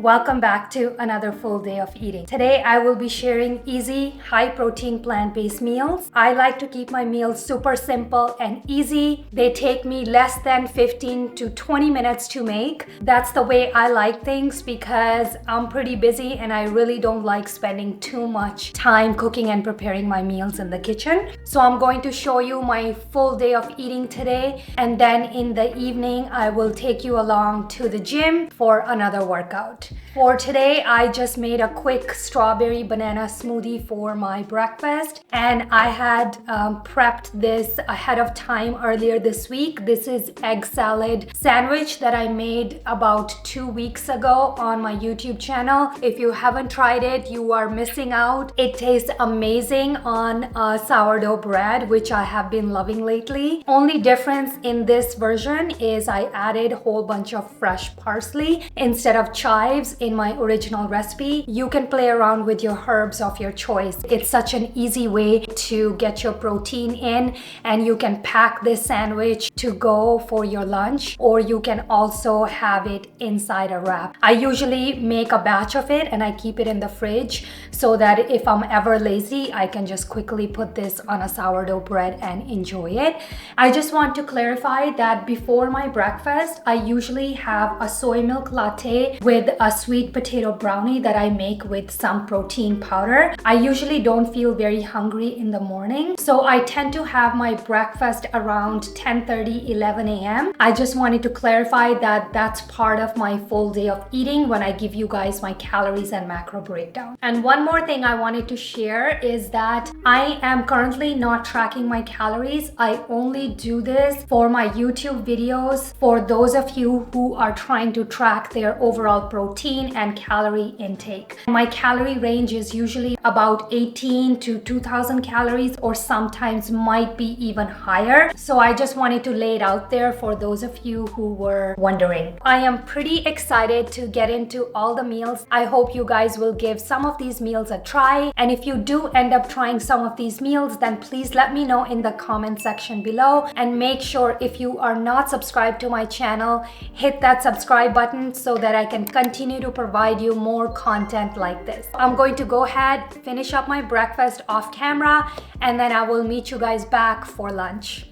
Welcome back to another full day of eating. Today I will be sharing easy, high-protein plant-based meals. I like to keep my meals super simple and easy. They take me less than 15 to 20 minutes to make. That's the way I like things because I'm pretty busy and I really don't like spending too much time cooking and preparing my meals in the kitchen. So I'm going to show you my full day of eating today, and then in the evening I will take you along to the gym for another workout. For today, I just made a quick strawberry banana smoothie for my breakfast, and I had prepped this ahead of time earlier this week. This is egg salad sandwich that I made about 2 weeks ago on my YouTube channel. If you haven't tried it, you are missing out. It tastes amazing on sourdough bread, which I have been loving lately. Only difference in this version is I added a whole bunch of fresh parsley instead of chives in my original recipe. You can play around with your herbs of your choice. It's such an easy way to get your protein in, and you can pack this sandwich to go for your lunch, or you can also have it inside a wrap. I usually make a batch of it and I keep it in the fridge so that if I'm ever lazy, I can just quickly put this on a sourdough bread and enjoy it. I just want to clarify that before my breakfast, I usually have a soy milk latte with a sweet potato brownie that I make with some protein powder. I usually don't feel very hungry in the morning, so I tend to have my breakfast around 10:30, 11 a.m. I just wanted to clarify that that's part of my full day of eating when I give you guys my calories and macro breakdown. And one more thing I wanted to share is that I am currently not tracking my calories. I only do this for my YouTube videos for those of you who are trying to track their overall protein and calorie intake. My calorie range is usually about 18 to 2000 calories, or sometimes might be even higher. So I just wanted to lay it out there for those of you who were wondering. I am pretty excited to get into all the meals. I hope you guys will give some of these meals a try. And if you do end up trying some of these meals, then please let me know in the comment section below. And make sure if you are not subscribed to my channel, hit that subscribe button so that I can continue to provide you more content like this. I'm going to go ahead, finish up my breakfast off camera, and then I will meet you guys back for lunch.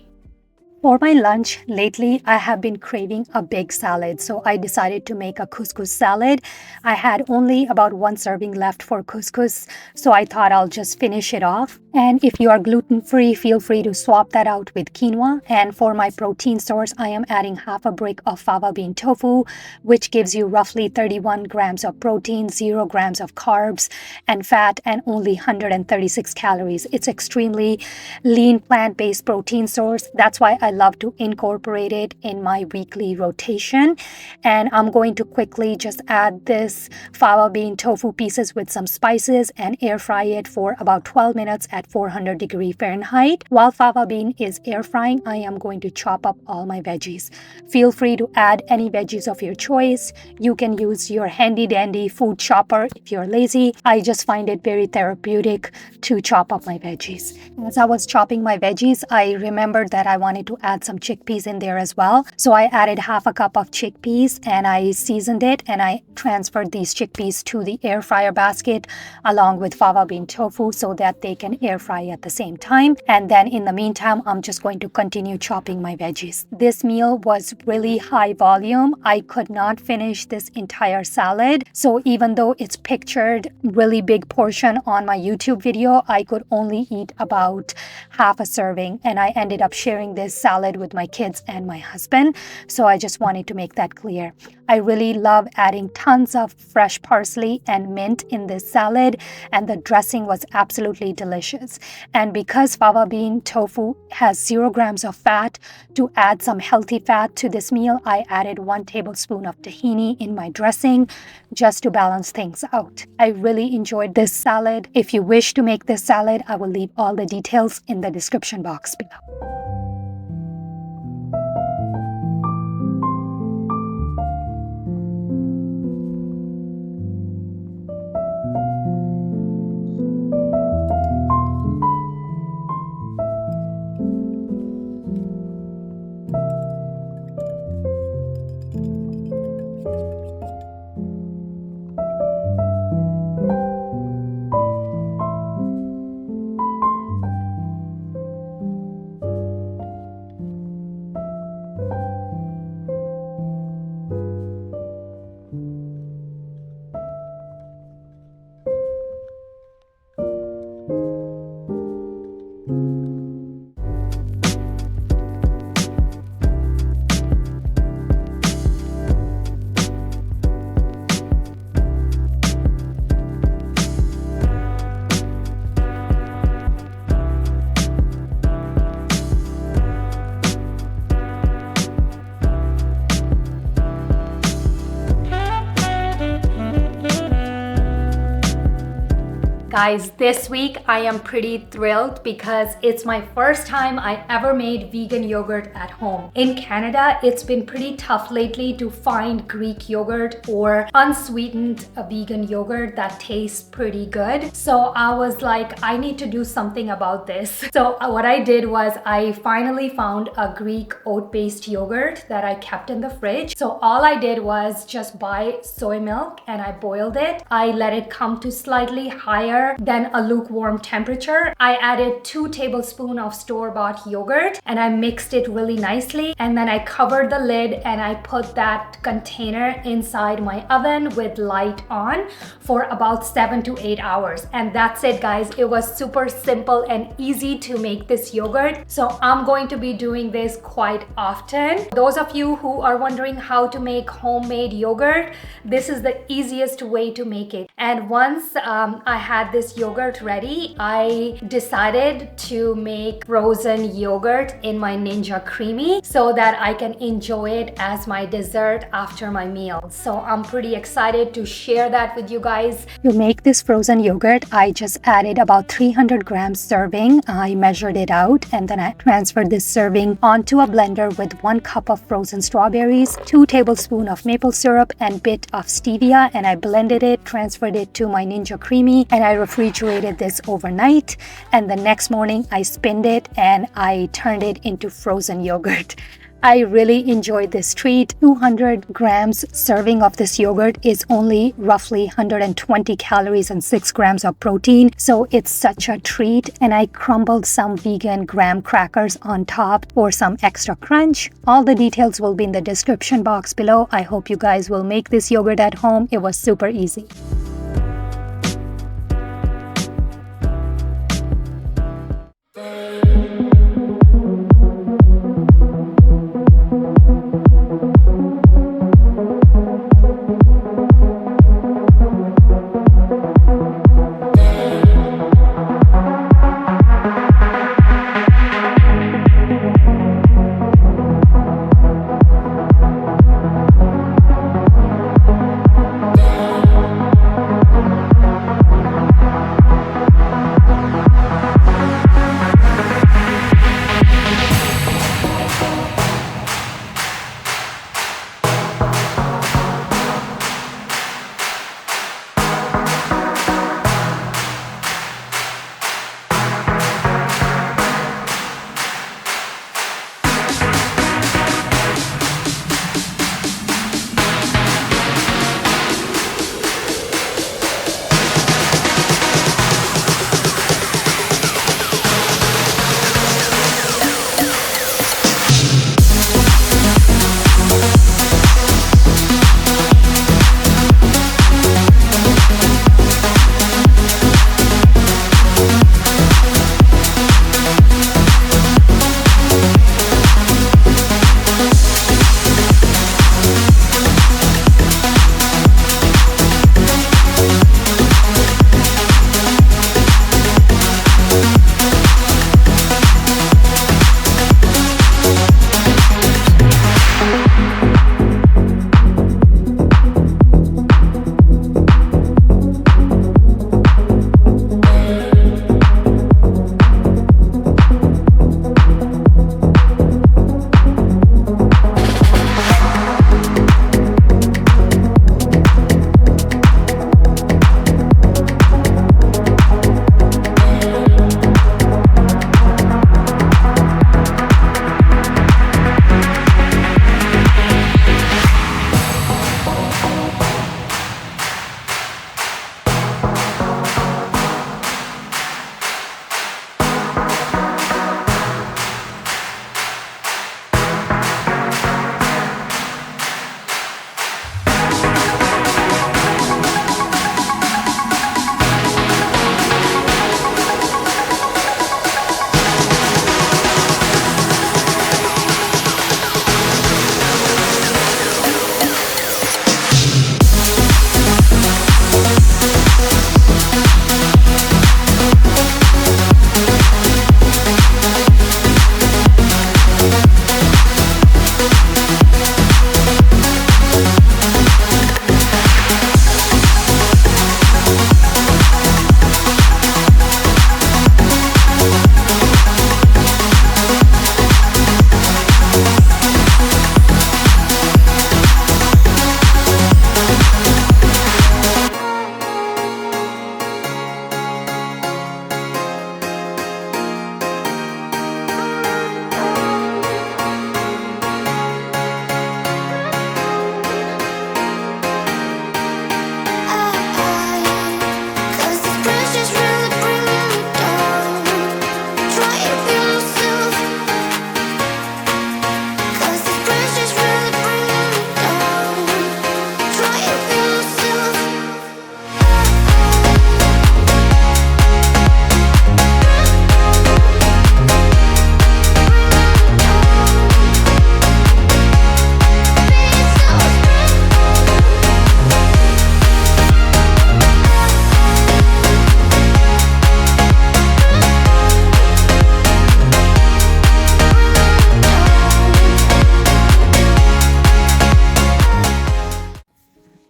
For my lunch, lately I have been craving a big salad, so I decided to make a couscous salad. I had only about 1 serving left for couscous, so I thought I'll just finish it off. And if you are gluten-free, feel free to swap that out with quinoa. And for my protein source, I am adding half a brick of fava bean tofu, which gives you roughly 31 grams of protein, 0 grams of carbs and fat, and only 136 calories. It's extremely lean plant-based protein source. That's why I love to incorporate it in my weekly rotation. And I'm going to quickly just add this fava bean tofu pieces with some spices and air fry it for about 12 minutes at 400 Fahrenheit. While fava bean is air frying, I am going to chop up all my veggies. Feel free to add any veggies of your choice. You can use your handy dandy food chopper if you're lazy. I just find it very therapeutic to chop up my veggies. As I was chopping my veggies, I remembered that I wanted to add some chickpeas in there as well. So I added half a cup of chickpeas and I seasoned it, and I transferred these chickpeas to the air fryer basket along with fava bean tofu so that they can air fry at the same time. And then in the meantime, I'm just going to continue chopping my veggies. This meal was really high volume. I could not finish this entire salad. So even though it's pictured really big portion on my YouTube video, I could only eat about half a serving, and I ended up sharing this salad with my kids and my husband. So I just wanted to make that clear. I really love adding tons of fresh parsley and mint in this salad, and the dressing was absolutely delicious. And because fava bean tofu has 0 grams of fat, to add some healthy fat to this meal, I added 1 tablespoon of tahini in my dressing just to balance things out. I really enjoyed this salad. If you wish to make this salad, I will leave all the details in the description box below. Guys, this week I am pretty thrilled because it's my first time I ever made vegan yogurt at home. In Canada, it's been pretty tough lately to find Greek yogurt or unsweetened vegan yogurt that tastes pretty good. So I was like, I need to do something about this. So what I did was I finally found a Greek oat-based yogurt that I kept in the fridge. So all I did was just buy soy milk and I boiled it. I let it come to slightly higher than a lukewarm temperature. I added 2 tablespoons of store-bought yogurt and I mixed it really nicely, and then I covered the lid and I put that container inside my oven with light on for about 7 to 8 hours. And that's it, guys. It was super simple and easy to make this yogurt. So I'm going to be doing this quite often. Those of you who are wondering how to make homemade yogurt, this is the easiest way to make it. And once I had this yogurt ready, I decided to make frozen yogurt in my Ninja Creami so that I can enjoy it as my dessert after my meal. So I'm pretty excited to share that with you guys. To make this frozen yogurt, I just added about 300 grams serving. I measured it out and then I transferred this serving onto a blender with 1 cup of frozen strawberries, 2 tablespoons of maple syrup and bit of stevia, and I blended it, transferred it to my Ninja Creami, and I refrigerated this overnight. And the next morning I spinned it and I turned it into frozen yogurt. I really enjoyed this treat. 200 grams serving of this yogurt is only roughly 120 calories and 6 grams of protein. So it's such a treat. And I crumbled some vegan graham crackers on top for some extra crunch. All the details will be in the description box below. I hope you guys will make this yogurt at home. It was super easy.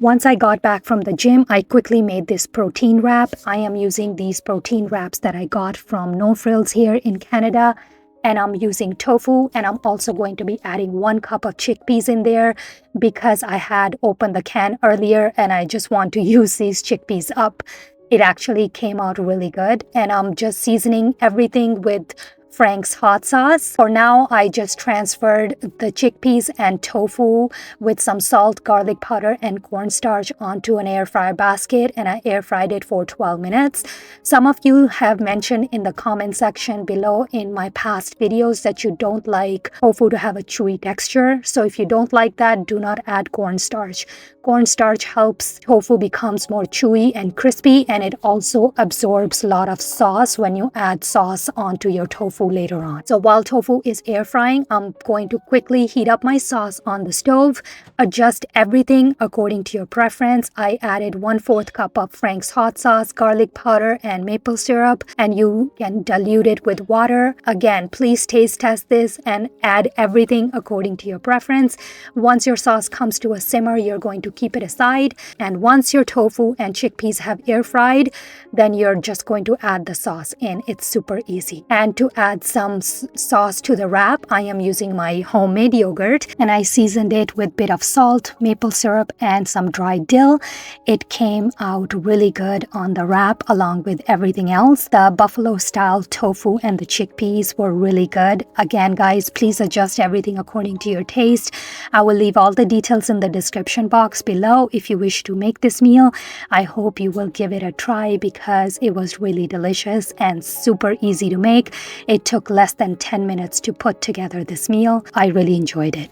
Once I got back from the gym, I quickly made this protein wrap. I am using these protein wraps that I got from No Frills here in Canada. And I'm using tofu, and I'm also going to be adding 1 cup of chickpeas in there because I had opened the can earlier and I just want to use these chickpeas up. It actually came out really good, and I'm just seasoning everything with Frank's hot sauce. For now, I just transferred the chickpeas and tofu with some salt, garlic powder, and cornstarch onto an air fryer basket, and I air fried it for 12 minutes. Some of you have mentioned in the comment section below in my past videos that you don't like tofu to have a chewy texture. So if you don't like that, do not add cornstarch. Cornstarch helps tofu becomes more chewy and crispy, and it also absorbs a lot of sauce when you add sauce onto your tofu later on. So while tofu is air frying, I'm going to quickly heat up my sauce on the stove. Adjust everything according to your preference. I added 1/4 cup of Frank's hot sauce, garlic powder, and maple syrup, and you can dilute it with water. Again, please taste test this and add everything according to your preference. Once your sauce comes to a simmer, you're going to keep it aside, and once your tofu and chickpeas have air fried, then you're just going to add the sauce in. It's super easy. And to add some sauce to the wrap, I am using my homemade yogurt, and I seasoned it with a bit of salt, maple syrup, and some dried dill. It came out really good on the wrap along with everything else. The buffalo style tofu and the chickpeas were really good. Again, guys, please adjust everything according to your taste. I will leave all the details in the description box below if you wish to make this meal. I hope you will give it a try because it was really delicious and super easy to make. It took less than 10 minutes to put together this meal. I really enjoyed it.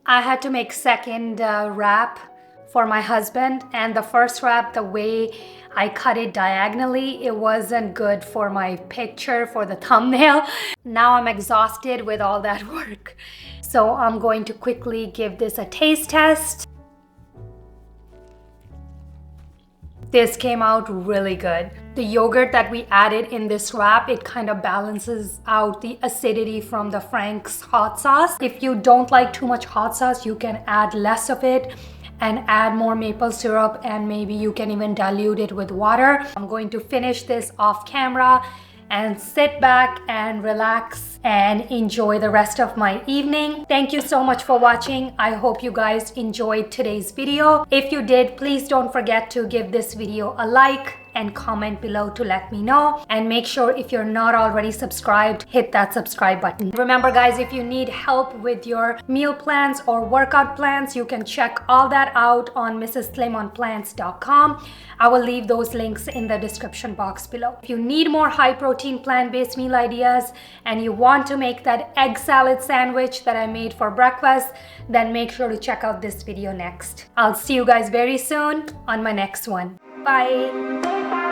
I had to make second wrap for my husband, and the first wrap, the way I cut it diagonally, it wasn't good for my picture, for the thumbnail. Now I'm exhausted with all that work. So I'm going to quickly give this a taste test. This came out really good. The yogurt that we added in this wrap, it kind of balances out the acidity from the Frank's hot sauce. If you don't like too much hot sauce, you can add less of it and add more maple syrup, and maybe you can even dilute it with water. I'm going to finish this off camera and sit back and relax and enjoy the rest of my evening. Thank you so much for watching. I hope you guys enjoyed today's video. If you did, please don't forget to give this video a like and comment below to let me know, and make sure if you're not already subscribed, hit that subscribe button. Remember guys, if you need help with your meal plans or workout plans, you can check all that out on mrsslimonplants.com. I will leave those links in the description box below. If you need more high protein plant-based meal ideas and you want to make that egg salad sandwich that I made for breakfast, then make sure to check out this video next. I'll see you guys very soon on my next one. Bye.